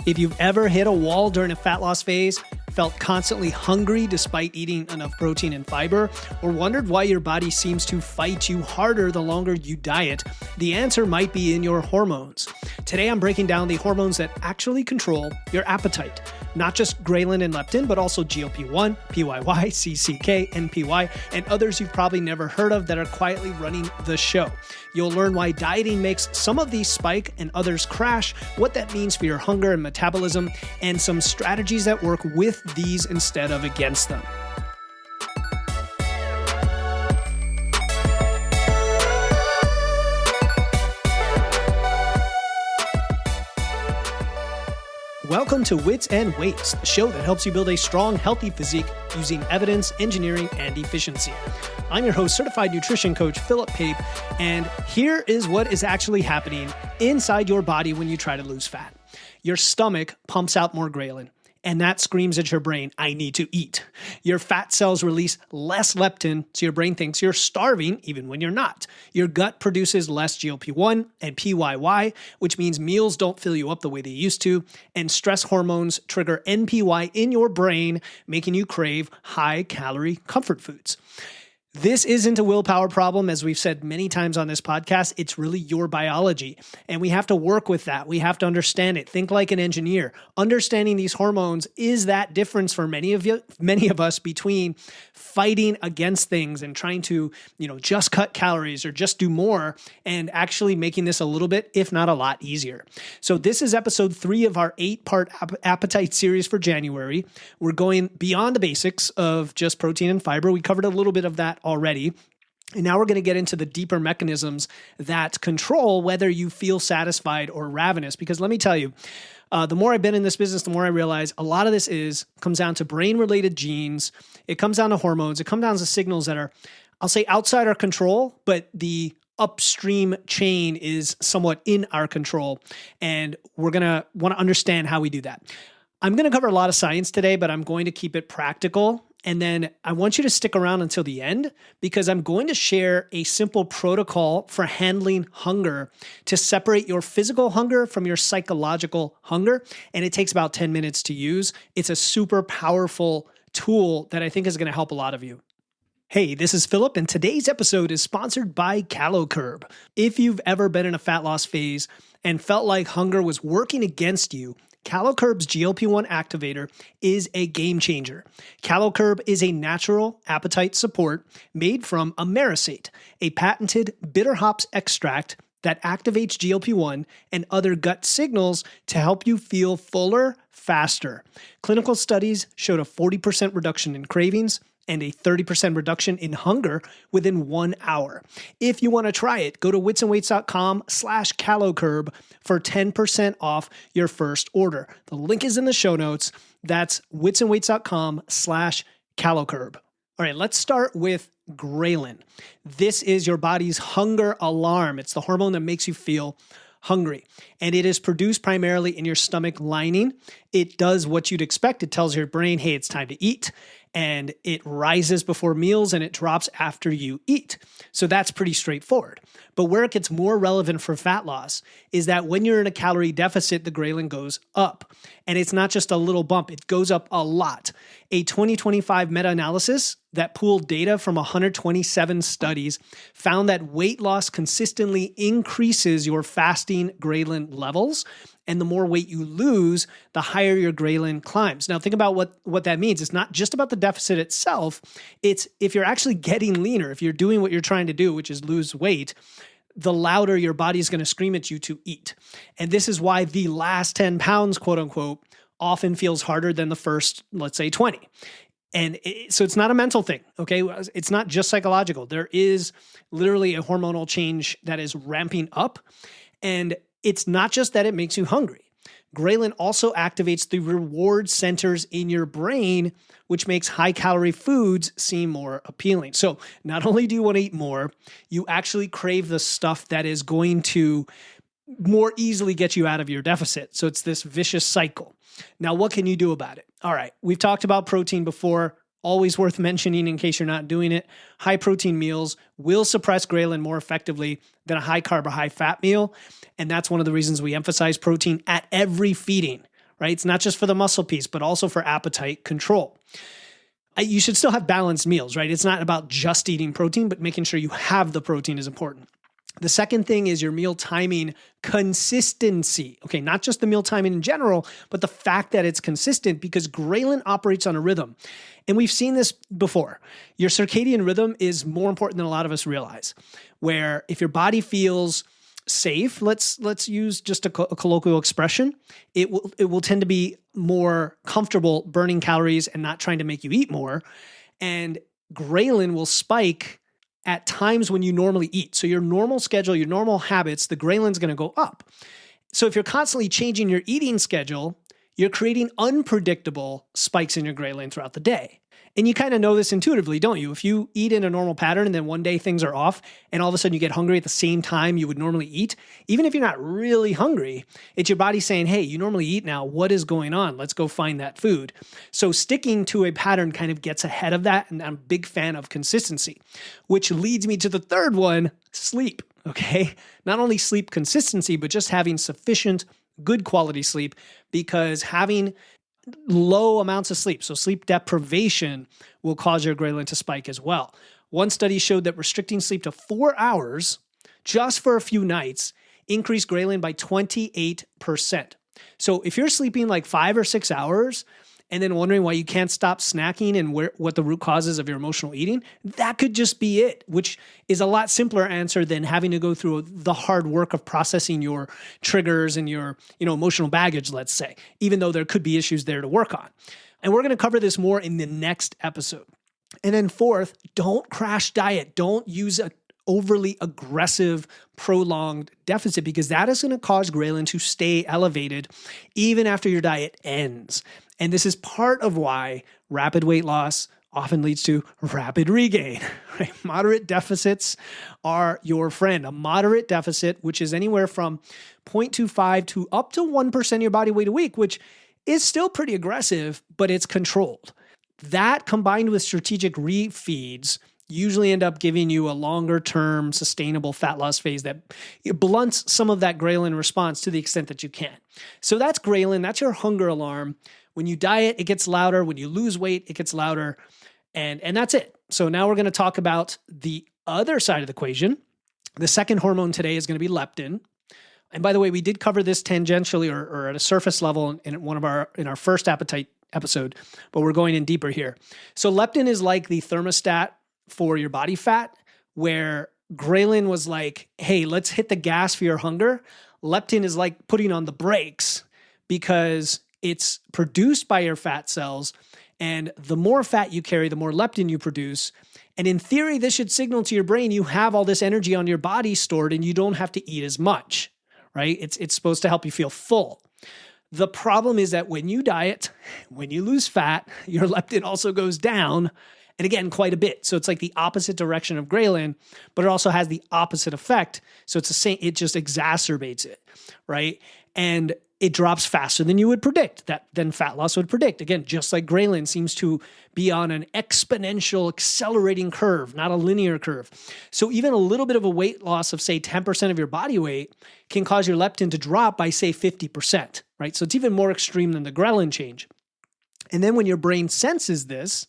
If you've ever hit a wall during a fat loss phase, felt constantly hungry despite eating enough protein and fiber, or wondered why your body seems to fight you harder the longer you diet, the answer might be in your hormones. Today I'm breaking down the hormones that actually control your appetite. Not just Ghrelin and Leptin, but also GLP-1, PYY, CCK, NPY, and others you've probably never heard of that are quietly running the show. You'll learn why dieting makes some of these spike and others crash, what that means for your hunger and metabolism, and some strategies that work with these instead of against them. Welcome to Wits and Weights, the show that helps you build a strong, healthy physique using evidence, engineering, and efficiency. I'm your host, certified nutrition coach, Philip Pape, and here is what is actually happening inside your body when you try to lose fat. Your stomach pumps out more ghrelin, and that screams at your brain, I need to eat. Your fat cells release less leptin, so your brain thinks you're starving even when you're not. Your gut produces less GLP-1 and PYY, which means meals don't fill you up the way they used to, and stress hormones trigger NPY in your brain, making you crave high-calorie comfort foods. This isn't a willpower problem, as we've said many times on this podcast. It's really your biology, and we have to work with that. We have to understand it. Think like an engineer. Understanding these hormones is that difference for many of us between fighting against things and trying to, just cut calories or just do more, and actually making this a little bit, if not a lot, easier. So this is episode 3 of our 8-part appetite series for January. We're going beyond the basics of just protein and fiber. We covered a little bit of that already. And now we're going to get into the deeper mechanisms that control whether you feel satisfied or ravenous. Because let me tell you, the more I've been in this business, the more I realize a lot of this comes down to brain-related genes. It comes down to hormones. It comes down to signals that are, I'll say, outside our control, but the upstream chain is somewhat in our control. And we're going to want to understand how we do that. I'm going to cover a lot of science today, but I'm going to keep it practical. And then I want you to stick around until the end because I'm going to share a simple protocol for handling hunger to separate your physical hunger from your psychological hunger. And it takes about 10 minutes to use. It's a super powerful tool that I think is going to help a lot of you. Hey, this is Philip, and today's episode is sponsored by CaloCurb. If you've ever been in a fat loss phase and felt like hunger was working against you, CaloCurb's GLP-1 activator is a game changer. CaloCurb is a natural appetite support made from americate, a patented bitter hops extract that activates GLP-1 and other gut signals to help you feel fuller, faster. Clinical studies showed a 40% reduction in cravings and a 30% reduction in hunger within 1 hour. If you want to try it, go to witsandweights.com/CaloCurb for 10% off your first order. The link is in the show notes. That's witsandweights.com/CaloCurb. All right, let's start with Ghrelin. This is your body's hunger alarm. It's the hormone that makes you feel hungry. And it is produced primarily in your stomach lining. It does what you'd expect. It tells your brain, hey, it's time to eat. And it rises before meals and it drops after you eat. So that's pretty straightforward. But where it gets more relevant for fat loss is that when you're in a calorie deficit, the ghrelin goes up. And it's not just a little bump, it goes up a lot. A 2025 meta-analysis that pooled data from 127 studies found that weight loss consistently increases your fasting ghrelin levels. And the more weight you lose, the higher your ghrelin climbs. Now, think about what that means. It's not just about the deficit itself. It's if you're actually getting leaner, if you're doing what you're trying to do, which is lose weight, the louder your body is going to scream at you to eat. And this is why the last 10 pounds, quote unquote, often feels harder than the first, let's say, 20. And so it's not a mental thing, okay? It's not just psychological. There is literally a hormonal change that is ramping up. And it's not just that it makes you hungry. Ghrelin also activates the reward centers in your brain, which makes high-calorie foods seem more appealing. So not only do you want to eat more, you actually crave the stuff that is going to more easily get you out of your deficit. So it's this vicious cycle. Now, what can you do about it? All right, we've talked about protein before. Always worth mentioning in case you're not doing it. High protein meals will suppress ghrelin more effectively than a high carb or high fat meal. And that's one of the reasons we emphasize protein at every feeding, right? It's not just for the muscle piece, but also for appetite control. You should still have balanced meals, right? It's not about just eating protein, but making sure you have the protein is important. The second thing is your meal timing consistency. Okay, not just the meal timing in general, but the fact that it's consistent, because ghrelin operates on a rhythm. And we've seen this before. Your circadian rhythm is more important than a lot of us realize, where if your body feels safe, let's use just a colloquial expression, it will tend to be more comfortable burning calories and not trying to make you eat more. And ghrelin will spike at times when you normally eat. So your normal schedule, your normal habits, the ghrelin's going to go up. So if you're constantly changing your eating schedule, you're creating unpredictable spikes in your ghrelin throughout the day. And you kind of know this intuitively, don't you? If you eat in a normal pattern and then one day things are off and all of a sudden you get hungry at the same time you would normally eat, even if you're not really hungry, it's your body saying, hey, you normally eat now. What is going on? Let's go find that food. So sticking to a pattern kind of gets ahead of that. And I'm a big fan of consistency, which leads me to the third one, sleep. Okay. Not only sleep consistency, but just having sufficient good quality sleep, because having low amounts of sleep, so sleep deprivation, will cause your ghrelin to spike as well. One study showed that restricting sleep to 4 hours just for a few nights increased ghrelin by 28%. So if you're sleeping like 5 or 6 hours and then wondering why you can't stop snacking and what the root causes of your emotional eating, that could just be it, which is a lot simpler answer than having to go through the hard work of processing your triggers and your, emotional baggage, let's say, even though there could be issues there to work on. And we're going to cover this more in the next episode. And then fourth, don't crash diet. Don't use a overly aggressive, prolonged deficit, because that is going to cause ghrelin to stay elevated even after your diet ends. And this is part of why rapid weight loss often leads to rapid regain. Right? Moderate deficits are your friend. A moderate deficit, which is anywhere from 0.25 to up to 1% of your body weight a week, which is still pretty aggressive, but it's controlled. That combined with strategic refeeds usually end up giving you a longer term sustainable fat loss phase that blunts some of that ghrelin response to the extent that you can. So that's ghrelin. That's your hunger alarm. When you diet, it gets louder. When you lose weight, it gets louder. And that's it. So now we're going to talk about the other side of the equation. The second hormone today is going to be leptin. And by the way, we did cover this tangentially or at a surface level in our first appetite episode, but we're going in deeper here. So leptin is like the thermostat for your body fat, where ghrelin was like, hey, let's hit the gas for your hunger. Leptin is like putting on the brakes, because it's produced by your fat cells. And the more fat you carry, the more leptin you produce. And in theory, this should signal to your brain you have all this energy on your body stored and you don't have to eat as much, right? It's supposed to help you feel full. The problem is that when you diet, when you lose fat, your leptin also goes down. And again, quite a bit. So it's like the opposite direction of ghrelin, but it also has the opposite effect. So it's the same, it just exacerbates it, right? And it drops faster than you would predict, than fat loss would predict. Again, just like ghrelin seems to be on an exponential accelerating curve, not a linear curve. So even a little bit of a weight loss of, say, 10% of your body weight can cause your leptin to drop by, say, 50%, right? So it's even more extreme than the ghrelin change. And then when your brain senses this,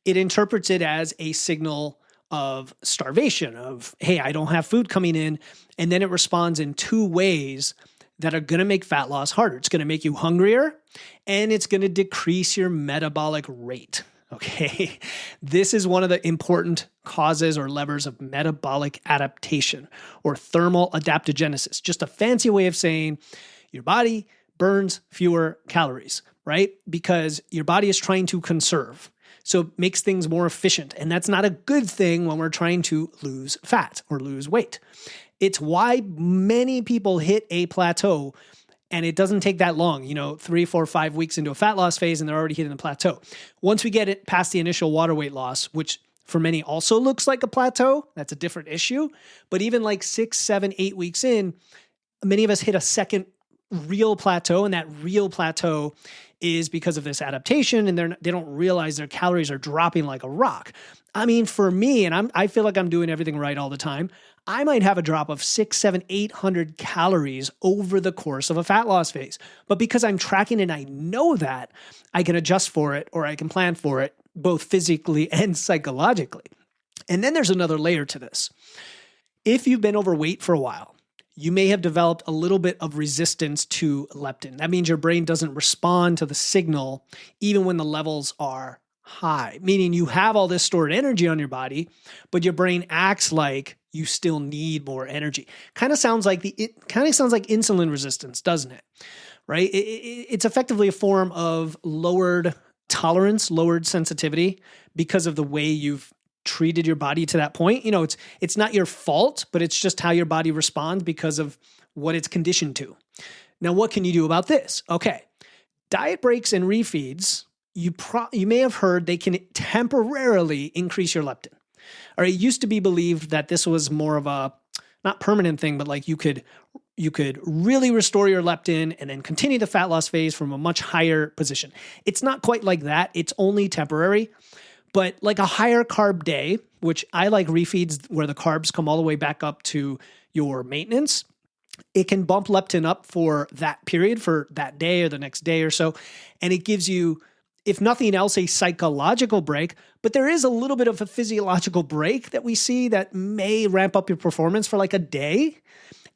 it interprets it as a signal of starvation, of, hey, I don't have food coming in. And then it responds in two ways that are going to make fat loss harder. It's going to make you hungrier, and it's going to decrease your metabolic rate. Okay. This is one of the important causes or levers of metabolic adaptation or thermal adaptogenesis. Just a fancy way of saying your body burns fewer calories, right? Because your body is trying to conserve. So it makes things more efficient. And that's not a good thing when we're trying to lose fat or lose weight. It's why many people hit a plateau, and it doesn't take that long, 3, 4, 5 weeks into a fat loss phase, and they're already hitting a plateau. Once we get it past the initial water weight loss, which for many also looks like a plateau, that's a different issue. But even like 6, 7, 8 weeks in, many of us hit a second real plateau, and that real plateau is because of this adaptation, and they don't realize their calories are dropping like a rock. I mean, for me, and I feel like I'm doing everything right all the time, I might have a drop of 6, 7, 800 calories over the course of a fat loss phase. But because I'm tracking and I know that, I can adjust for it or I can plan for it both physically and psychologically. And then there's another layer to this. If you've been overweight for a while, you may have developed a little bit of resistance to leptin. That means your brain doesn't respond to the signal even when the levels are high, meaning you have all this stored energy on your body, but your brain acts like you still need more energy. Kind of sounds like insulin resistance, doesn't it? Right? It's effectively a form of lowered tolerance, lowered sensitivity because of the way you've treated your body to that point. It's not your fault, but it's just how your body responds because of what it's conditioned to. Now, what can you do about this? Okay. Diet breaks and refeeds, you may have heard they can temporarily increase your leptin. Or it used to be believed that this was more of a not permanent thing, but like you could really restore your leptin and then continue the fat loss phase from a much higher position. It's not quite like that. It's only temporary. But like a higher carb day, which I like refeeds where the carbs come all the way back up to your maintenance, it can bump leptin up for that period, for that day or the next day or so. And it gives you, if nothing else, a psychological break. But there is a little bit of a physiological break that we see that may ramp up your performance for like a day.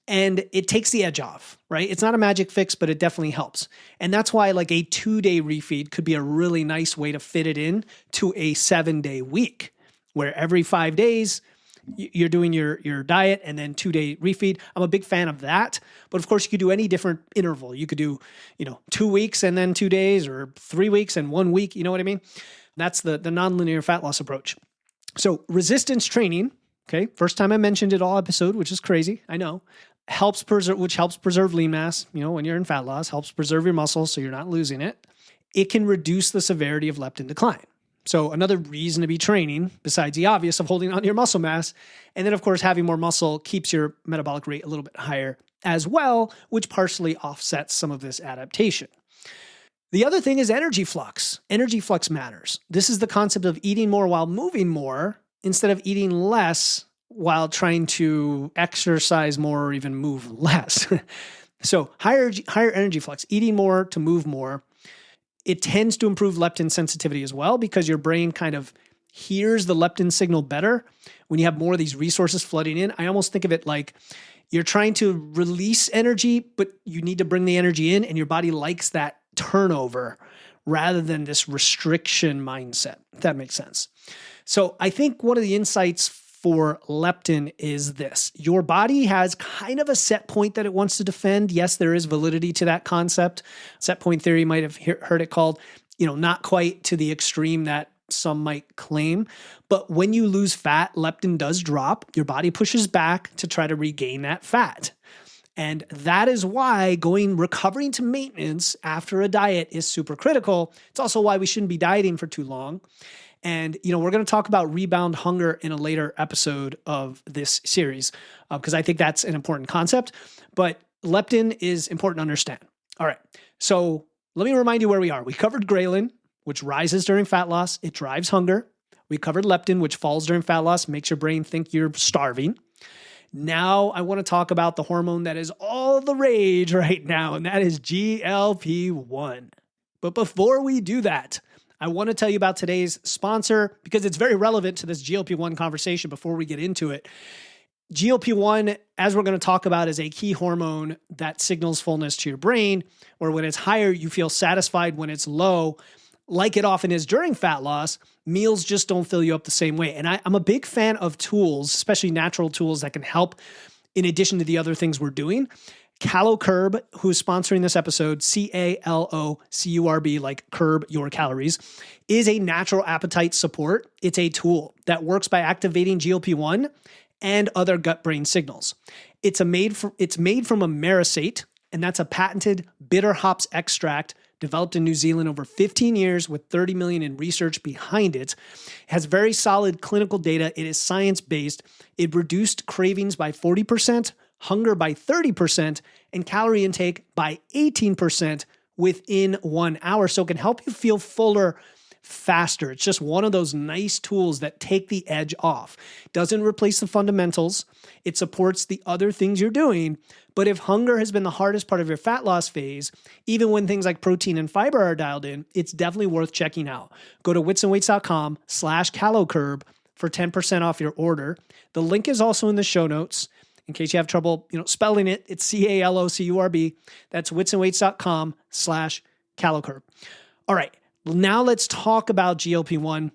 And it takes the edge off, right? It's not a magic fix, but it definitely helps. And that's why like a 2-day refeed could be a really nice way to fit it in to a 7-day week, where every 5 days you're doing your diet and then 2-day refeed. I'm a big fan of that. But of course, you could do any different interval. You could do, 2 weeks and then 2 days, or 3 weeks and 1 week. You know what I mean? That's the nonlinear fat loss approach. So resistance training, okay, first time I mentioned it all episode, which is crazy, I know, helps preserve lean mass, when you're in fat loss, helps preserve your muscle so you're not losing it. It can reduce the severity of leptin decline. So another reason to be training, besides the obvious of holding on to your muscle mass, and then of course having more muscle keeps your metabolic rate a little bit higher as well, which partially offsets some of this adaptation. The other thing is energy flux. Energy flux matters. This is the concept of eating more while moving more instead of eating less while trying to exercise more or even move less. So higher energy flux, eating more to move more, it tends to improve leptin sensitivity as well because your brain kind of hears the leptin signal better when you have more of these resources flooding in. I almost think of it like you're trying to release energy, but you need to bring the energy in, and your body likes that turnover rather than this restriction mindset, if that makes sense. So I think one of the insights for leptin is this. Your body has kind of a set point that it wants to defend. Yes, there is validity to that concept. Set point theory, might have heard it called, not quite to the extreme that some might claim. But when you lose fat, leptin does drop. Your body pushes back to try to regain that fat. And that is why recovering to maintenance after a diet is super critical. It's also why we shouldn't be dieting for too long. And, we're going to talk about rebound hunger in a later episode of this series because I think that's an important concept. But leptin is important to understand. All right. So let me remind you where we are. We covered ghrelin, which rises during fat loss. It drives hunger. We covered leptin, which falls during fat loss, makes your brain think you're starving. Now I want to talk about the hormone that is all the rage right now, and that is GLP-1. But before we do that, I want to tell you about today's sponsor because it's very relevant to this GLP-1 conversation before we get into it. GLP-1, as we're going to talk about, is a key hormone that signals fullness to your brain, where when it's higher, you feel satisfied. When it's low, like it often is during fat loss, meals just don't fill you up the same way. And I'm a big fan of tools, especially natural tools that can help in addition to the other things we're doing. CaloCurb, who's sponsoring this episode, CaloCurb, like curb your calories, is a natural appetite support. It's a tool that works by activating GLP-1 and other gut-brain signals. It's made from a marasate, and that's a patented bitter hops extract developed in New Zealand over 15 years with 30 million in research behind it. It has very solid clinical data. It is science-based. It reduced cravings by 40%, hunger by 30%, and calorie intake by 18% within 1 hour. So it can help you feel fuller faster. It's just one of those nice tools that take the edge off. Doesn't replace the fundamentals. It supports the other things you're doing. But if hunger has been the hardest part of your fat loss phase, even when things like protein and fiber are dialed in, it's definitely worth checking out. Go to witsandweights.com/caloCurb for 10% off your order. The link is also in the show notes. In case you have trouble, spelling it, it's CALOCURB. That's witsandweights.com/caloCurb. All right, now let's talk about GLP-1,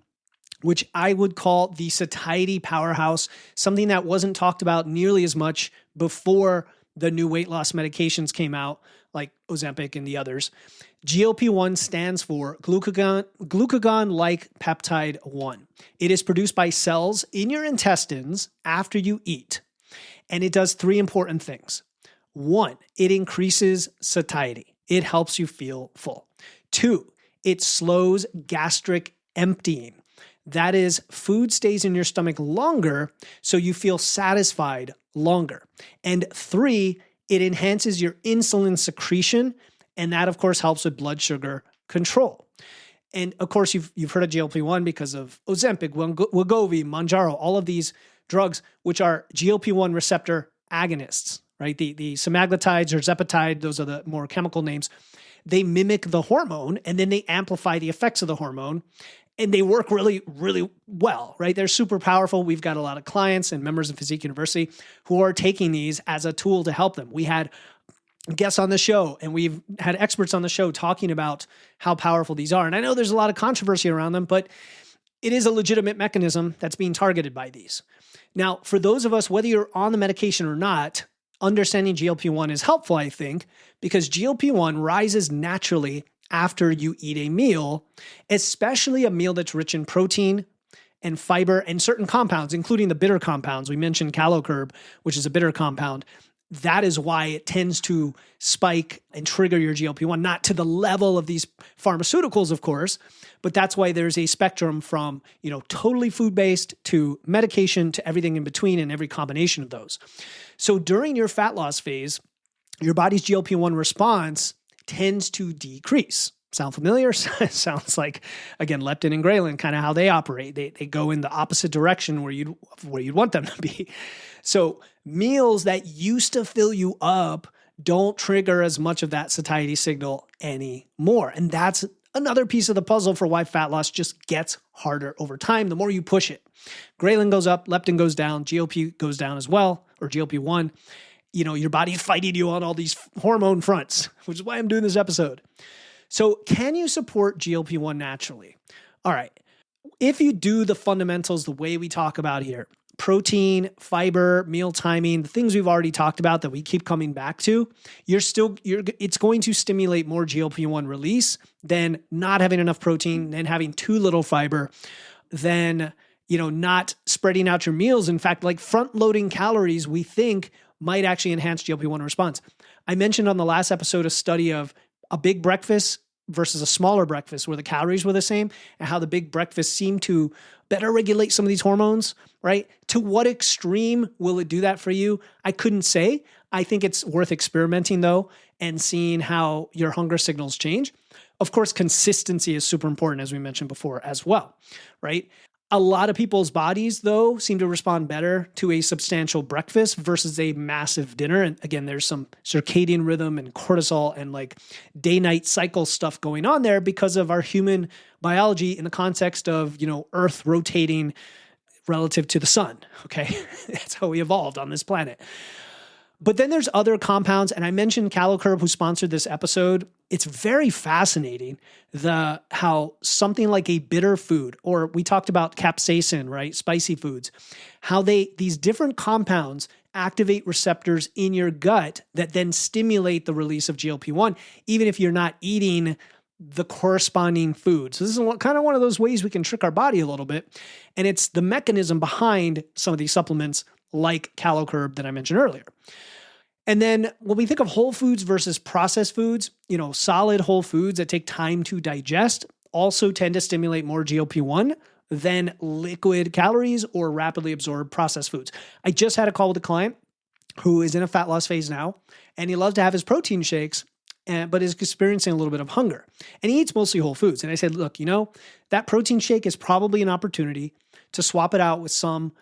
which I would call the satiety powerhouse, something that wasn't talked about nearly as much before the new weight loss medications came out, like Ozempic and the others. GLP-1 stands for glucagon-like peptide 1. It is produced by cells in your intestines after you eat. And it does three important things. 1, it increases satiety. It helps you feel full. 2, it slows gastric emptying. That is, food stays in your stomach longer, so you feel satisfied longer. And 3, it enhances your insulin secretion, and that, of course, helps with blood sugar control. And, of course, you've heard of GLP-1 because of Ozempic, Wegovy, Mounjaro, all of these drugs, which are GLP-1 receptor agonists, right? The semaglutides or Zepatide, those are the more chemical names. They mimic the hormone, and then they amplify the effects of the hormone, and they work really, really well, right? They're super powerful. We've got a lot of clients and members of Physique University who are taking these as a tool to help them. We had guests on the show, and we've had experts on the show talking about how powerful these are. And I know there's a lot of controversy around them, but it is a legitimate mechanism that's being targeted by these. Now, for those of us, whether you're on the medication or not, understanding GLP-1 is helpful, I think, because GLP-1 rises naturally after you eat a meal, especially a meal that's rich in protein and fiber and certain compounds, including the bitter compounds. We mentioned caloCurb, which is a bitter compound. That is why it tends to spike and trigger your GLP-1, not to the level of these pharmaceuticals, of course, but that's why there's a spectrum from, totally food-based to medication to everything in between and every combination of those. So during your fat loss phase, your body's GLP-1 response tends to decrease. Sound familiar? Sounds like, again, leptin and ghrelin, kind of how they operate. They go in the opposite direction where you'd want them to be. So meals that used to fill you up don't trigger as much of that satiety signal anymore. And that's another piece of the puzzle for why fat loss just gets harder over time the more you push it. Ghrelin goes up, leptin goes down, GLP goes down as well, or GLP-1. Your body's fighting you on all these hormone fronts, which is why I'm doing this episode. So can you support GLP-1 naturally? All right. If you do the fundamentals the way we talk about here, protein, fiber, meal timing, the things we've already talked about that we keep coming back to, it's going to stimulate more GLP-1 release than not having enough protein, than having too little fiber, than, not spreading out your meals. In fact, like front loading calories, we think might actually enhance GLP-1 response. I mentioned on the last episode a study of a big breakfast versus a smaller breakfast where the calories were the same and how the big breakfast seemed to better regulate some of these hormones, right? To what extreme will it do that for you? I couldn't say. I think it's worth experimenting though and seeing how your hunger signals change. Of course, consistency is super important, as we mentioned before as well, right? A lot of people's bodies, though, seem to respond better to a substantial breakfast versus a massive dinner. And again, there's some circadian rhythm and cortisol and like day-night cycle stuff going on there because of our human biology in the context of, Earth rotating relative to the sun. Okay. That's how we evolved on this planet. But then there's other compounds, and I mentioned caloCurb, who sponsored this episode. It's very fascinating how something like a bitter food, or we talked about capsaicin, right? Spicy foods, how these different compounds activate receptors in your gut that then stimulate the release of GLP-1, even if you're not eating the corresponding food. So this is kind of one of those ways we can trick our body a little bit. And it's the mechanism behind some of these supplements like caloCurb that I mentioned earlier. And then when we think of whole foods versus processed foods, solid whole foods that take time to digest also tend to stimulate more GLP-1 than liquid calories or rapidly absorbed processed foods. I just had a call with a client who is in a fat loss phase now, and he loves to have his protein shakes but is experiencing a little bit of hunger. And he eats mostly whole foods. And I said, look, that protein shake is probably an opportunity to swap it out with some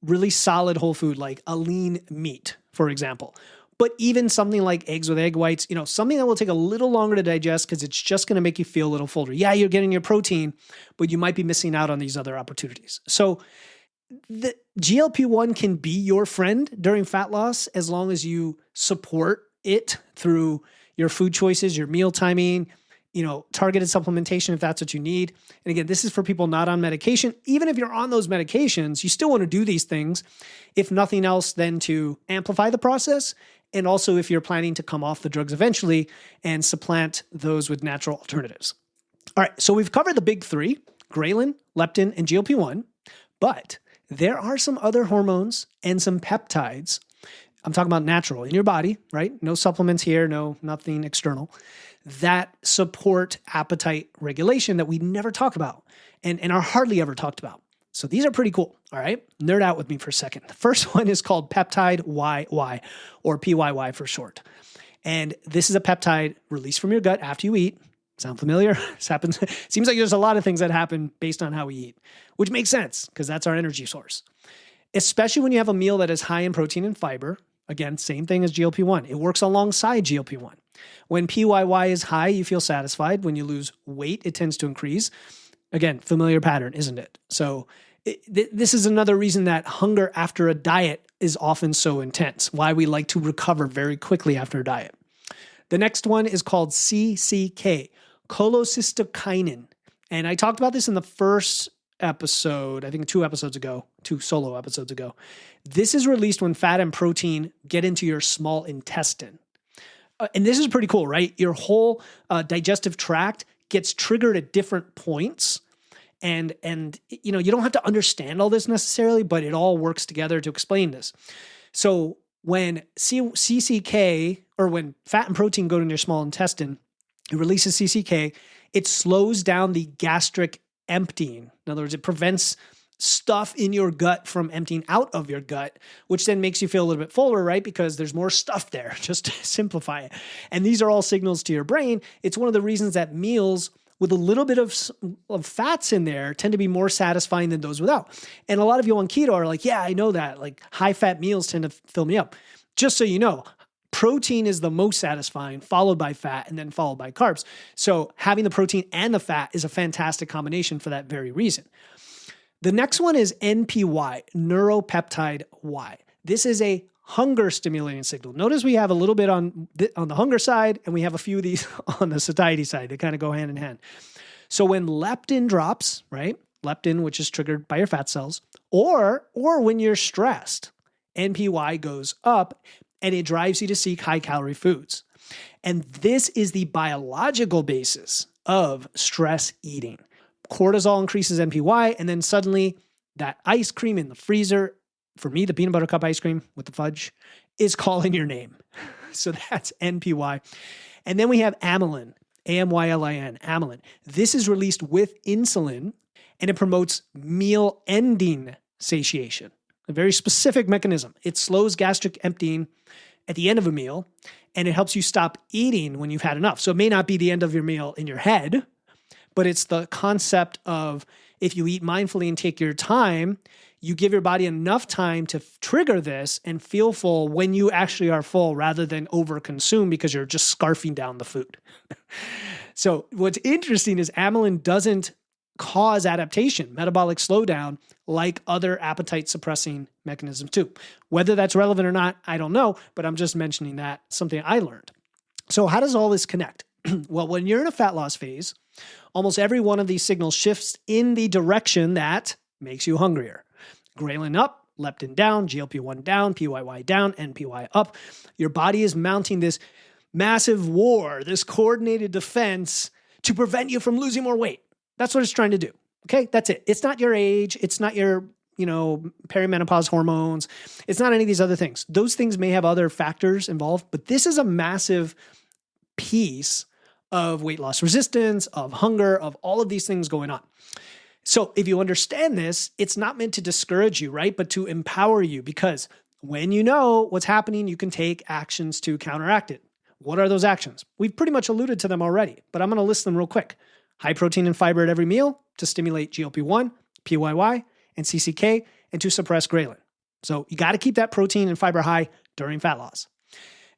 really solid whole food, like a lean meat, for example. But even something like eggs with egg whites, something that will take a little longer to digest because it's just going to make you feel a little fuller. Yeah, you're getting your protein, but you might be missing out on these other opportunities. So the GLP-1 can be your friend during fat loss as long as you support it through your food choices, your meal timing, targeted supplementation if that's what you need. And again, this is for people not on medication. Even if you're on those medications, you still want to do these things, if nothing else, then to amplify the process. And also if you're planning to come off the drugs eventually and supplant those with natural alternatives. All right, so we've covered the big three: Ghrelin, leptin, and GLP-1, but there are some other hormones and some peptides. I'm talking about natural in your body, right? No supplements here, nothing external, that support appetite regulation that we never talk about and are hardly ever talked about. So these are pretty cool, all right? Nerd out with me for a second. The first one is called peptide YY, or PYY for short. And this is a peptide released from your gut after you eat. Sound familiar? This happens. Seems like there's a lot of things that happen based on how we eat, which makes sense because that's our energy source. Especially when you have a meal that is high in protein and fiber. Again, same thing as GLP-1. It works alongside GLP-1. When PYY is high, you feel satisfied. When you lose weight, it tends to increase. Again, familiar pattern, isn't it? So this is another reason that hunger after a diet is often so intense, why we like to recover very quickly after a diet. The next one is called CCK, cholecystokinin. And I talked about this in the first episode, I think two solo episodes ago. This is released when fat and protein get into your small intestine. And this is pretty cool, right? Your whole digestive tract gets triggered at different points. And you don't have to understand all this necessarily, but it all works together to explain this. So when CCK, or when fat and protein go into your small intestine, it releases CCK, it slows down the gastric emptying. In other words, it prevents stuff in your gut from emptying out of your gut, which then makes you feel a little bit fuller, right? Because there's more stuff there, just to simplify it. And these are all signals to your brain. It's one of the reasons that meals with a little bit of fats in there tend to be more satisfying than those without. And a lot of you on keto are like, yeah, I know that. Like high fat meals tend to fill me up. Just so you know, protein is the most satisfying, followed by fat, and then followed by carbs. So having the protein and the fat is a fantastic combination for that very reason. The next one is NPY, neuropeptide Y. This is a hunger stimulating signal. Notice we have a little bit on the hunger side, and we have a few of these on the satiety side. They kind of go hand in hand. So when leptin drops, right? Leptin, which is triggered by your fat cells, or when you're stressed, NPY goes up, and it drives you to seek high-calorie foods. And this is the biological basis of stress eating. Cortisol increases NPY, and then suddenly that ice cream in the freezer, for me, the peanut butter cup ice cream with the fudge, is calling your name. So that's NPY. And then we have amylin, AMYLIN, amylin. This is released with insulin, and it promotes meal-ending satiation, a very specific mechanism. It slows gastric emptying at the end of a meal, and it helps you stop eating when you've had enough. So it may not be the end of your meal in your head, but it's the concept of if you eat mindfully and take your time, you give your body enough time to trigger this and feel full when you actually are full rather than overconsume because you're just scarfing down the food. So what's interesting is amylin doesn't cause adaptation, metabolic slowdown, like other appetite suppressing mechanisms too. Whether that's relevant or not, I don't know, but I'm just mentioning that, something I learned. So how does all this connect? Well, when you're in a fat loss phase, almost every one of these signals shifts in the direction that makes you hungrier. Ghrelin up, leptin down, GLP-1 down, PYY down, NPY up. Your body is mounting this massive war, this coordinated defense to prevent you from losing more weight. That's what it's trying to do. Okay, that's it. It's not your age. It's not your, perimenopause hormones. It's not any of these other things. Those things may have other factors involved, but this is a massive piece of weight loss resistance, of hunger, of all of these things going on. So if you understand this, it's not meant to discourage you, right? But to empower you, because when you know what's happening, you can take actions to counteract it. What are those actions? We've pretty much alluded to them already, but I'm going to list them real quick. High protein and fiber at every meal to stimulate GLP-1, PYY, and CCK, and to suppress ghrelin. So you got to keep that protein and fiber high during fat loss.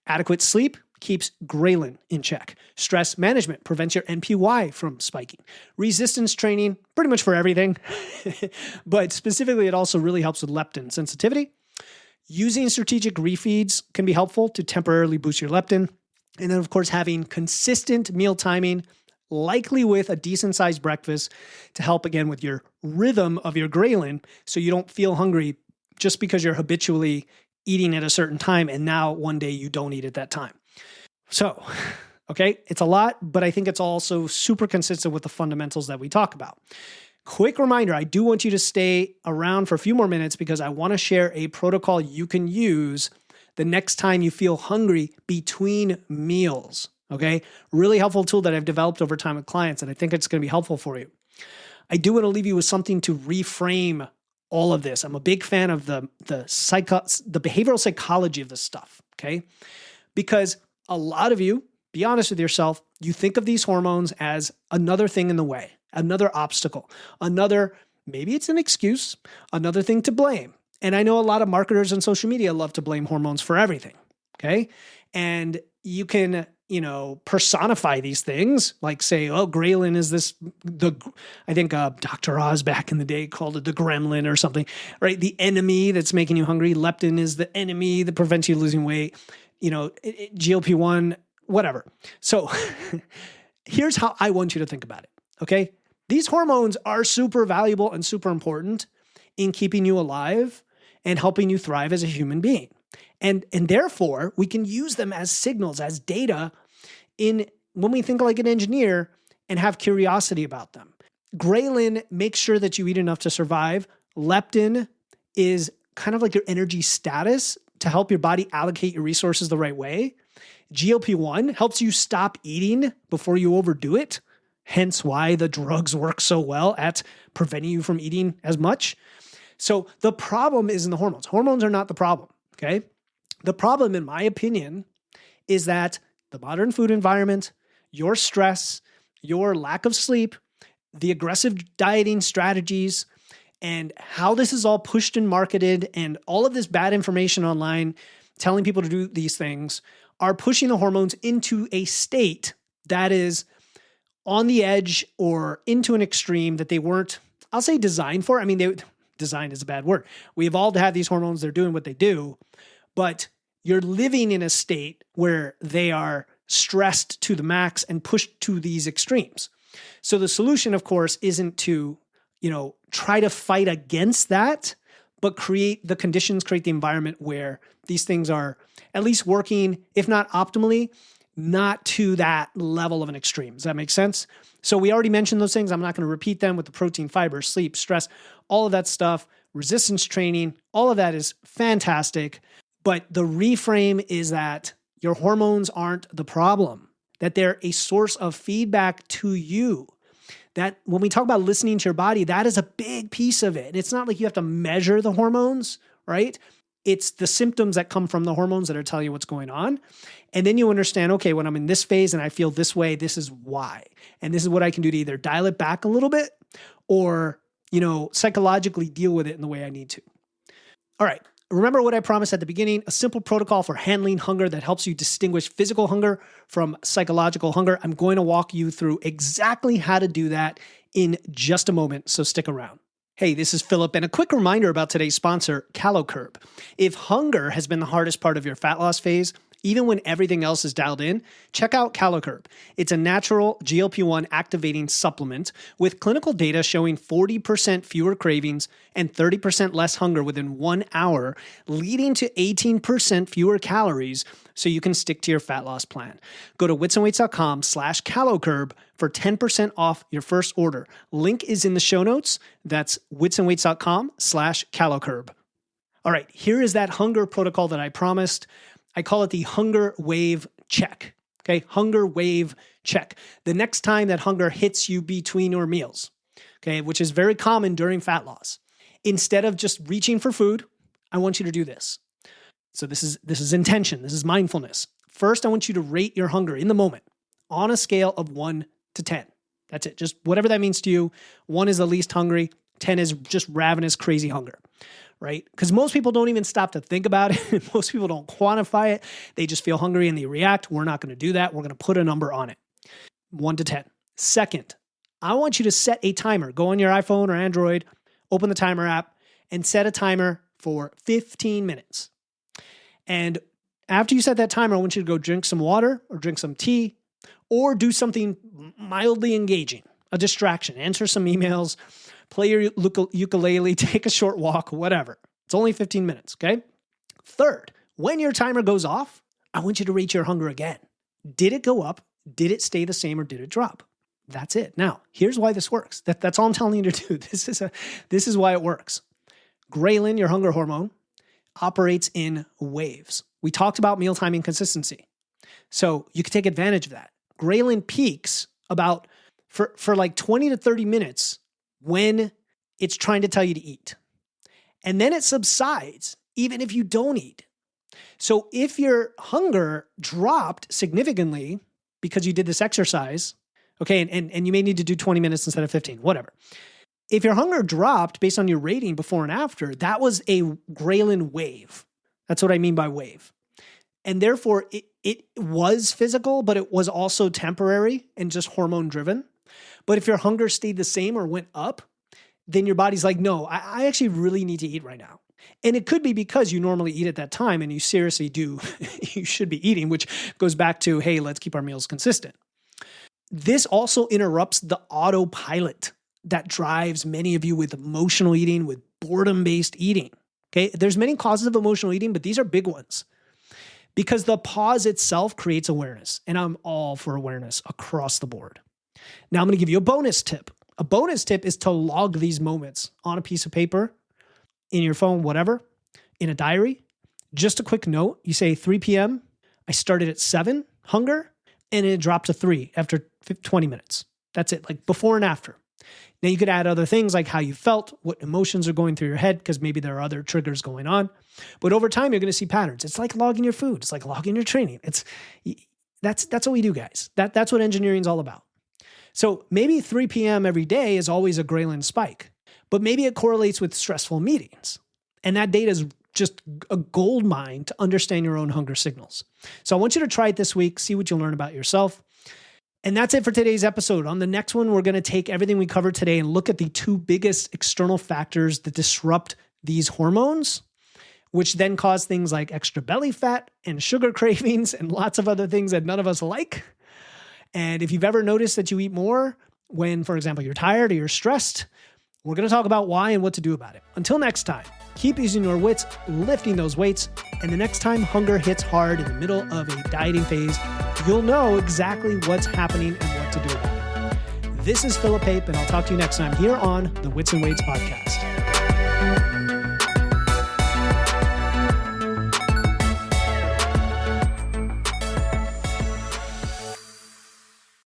Adequate sleep keeps ghrelin in check. Stress management prevents your NPY from spiking. Resistance training, pretty much for everything, but specifically it also really helps with leptin sensitivity. Using strategic refeeds can be helpful to temporarily boost your leptin. And then, of course, having consistent meal timing, likely with a decent-sized breakfast to help, again, with your rhythm of your ghrelin so you don't feel hungry just because you're habitually eating at a certain time and now one day you don't eat at that time. So, okay, it's a lot, but I think it's also super consistent with the fundamentals that we talk about. Quick reminder, I do want you to stay around for a few more minutes because I want to share a protocol you can use the next time you feel hungry between meals, okay? Really helpful tool that I've developed over time with clients, and I think it's going to be helpful for you. I do want to leave you with something to reframe all of this. I'm a big fan of the behavioral psychology of this stuff, okay? Because a lot of you, be honest with yourself, you think of these hormones as another thing in the way, another obstacle, maybe it's an excuse, another thing to blame. And I know a lot of marketers on social media love to blame hormones for everything, okay? And you can, personify these things, like say, oh, ghrelin is I think Dr. Oz back in the day called it the gremlin or something, right? The enemy that's making you hungry. Leptin is the enemy that prevents you losing weight. GLP-1, whatever. So here's how I want you to think about it, okay? These hormones are super valuable and super important in keeping you alive and helping you thrive as a human being. And therefore, we can use them as signals, as data when we think like an engineer and have curiosity about them. Ghrelin makes sure that you eat enough to survive. Leptin is kind of like your energy status to help your body allocate your resources the right way. GLP-1 helps you stop eating before you overdo it, hence why the drugs work so well at preventing you from eating as much. So the problem is in the hormones. Hormones are not the problem, okay? The problem, in my opinion, is that the modern food environment, your stress, your lack of sleep, the aggressive dieting strategies, and how this is all pushed and marketed, and all of this bad information online telling people to do these things are pushing the hormones into a state that is on the edge or into an extreme that they weren't, I'll say, designed for. I mean, design is a bad word. We evolved to have these hormones. They're doing what they do, but you're living in a state where they are stressed to the max and pushed to these extremes. So the solution, of course, isn't to, try to fight against that, but create the conditions, create the environment where these things are at least working, if not optimally, not to that level of an extreme. Does that make sense? So we already mentioned those things. I'm not going to repeat them with the protein, fiber, sleep, stress, all of that stuff, resistance training, all of that is fantastic. But the reframe is that your hormones aren't the problem, that they're a source of feedback to you. That when we talk about listening to your body, that is a big piece of it. It's not like you have to measure the hormones, right? It's the symptoms that come from the hormones that are telling you what's going on. And then you understand, okay, when I'm in this phase and I feel this way, this is why. And this is what I can do to either dial it back a little bit or, psychologically deal with it in the way I need to. All right. Remember what I promised at the beginning, a simple protocol for handling hunger that helps you distinguish physical hunger from psychological hunger. I'm going to walk you through exactly how to do that in just a moment, so stick around. Hey, this is Philip, and a quick reminder about today's sponsor, CaloCurb. If hunger has been the hardest part of your fat loss phase, even when everything else is dialed in, check out CaloCurb. It's a natural GLP-1 activating supplement with clinical data showing 40% fewer cravings and 30% less hunger within 1 hour, leading to 18% fewer calories so you can stick to your fat loss plan. Go to witsandweights.com/CaloCurb for 10% off your first order. Link is in the show notes. That's witsandweights.com/CaloCurb. All right, here is that hunger protocol that I promised. I call it the hunger wave check. Okay, hunger wave check. The next time that hunger hits you between your meals, okay, which is very common during fat loss, instead of just reaching for food, I want you to do this. So this is intention. This is mindfulness. First, I want you to rate your hunger in the moment on a scale of 1 to 10. That's it. Just whatever that means to you. 1 is the least hungry. 10 is just ravenous, crazy hunger, right? Because most people don't even stop to think about it. Most people don't quantify it. They just feel hungry and they react. We're not going to do that. We're going to put a number on it. 1 to 10. Second, I want you to set a timer. Go on your iPhone or Android, open the timer app, and set a timer for 15 minutes. And after you set that timer, I want you to go drink some water or drink some tea or do something mildly engaging, a distraction, answer some emails, play your ukulele, take a short walk, whatever. It's only 15 minutes, okay? Third, when your timer goes off, I want you to rate your hunger again. Did it go up? Did it stay the same or did it drop? That's it. Now, here's why this works. That's all I'm telling you to do. This is why it works. Ghrelin, your hunger hormone, operates in waves. We talked about meal timing consistency. So you can take advantage of that. Ghrelin peaks about for like 20 to 30 minutes when it's trying to tell you to eat. And then it subsides even if you don't eat. So if your hunger dropped significantly because you did this exercise, okay, and you may need to do 20 minutes instead of 15, whatever. If your hunger dropped based on your rating before and after, that was a Ghrelin wave. That's what I mean by wave. And therefore, it was physical, but it was also temporary and just hormone driven. But if your hunger stayed the same or went up, then your body's like, no, I actually really need to eat right now. And it could be because you normally eat at that time and you seriously do, you should be eating, which goes back to, hey, let's keep our meals consistent. This also interrupts the autopilot that drives many of you with emotional eating, with boredom-based eating. Okay, there's many causes of emotional eating, but these are big ones. Because the pause itself creates awareness, and I'm all for awareness across the board. Now I'm going to give you a bonus tip. A bonus tip is to log these moments on a piece of paper, in your phone, whatever, in a diary. Just a quick note. You say 3 p.m. I started at 7, hunger, and it dropped to 3 after 20 minutes. That's it, like before and after. Now you could add other things like how you felt, what emotions are going through your head, because maybe there are other triggers going on. But over time, you're going to see patterns. It's like logging your food. It's like logging your training. That's what we do, guys. That's what engineering is all about. So maybe 3 p.m. every day is always a Ghrelin spike, but maybe it correlates with stressful meetings. And that data is just a gold mine to understand your own hunger signals. So I want you to try it this week, see what you'll learn about yourself. And that's it for today's episode. On the next one, we're going to take everything we covered today and look at the 2 biggest external factors that disrupt these hormones, which then cause things like extra belly fat and sugar cravings and lots of other things that none of us like. And if you've ever noticed that you eat more when, for example, you're tired or you're stressed, we're going to talk about why and what to do about it. Until next time, keep using your wits, lifting those weights, and the next time hunger hits hard in the middle of a dieting phase, you'll know exactly what's happening and what to do about it. This is Philip Pape, and I'll talk to you next time here on the Wits and Weights podcast.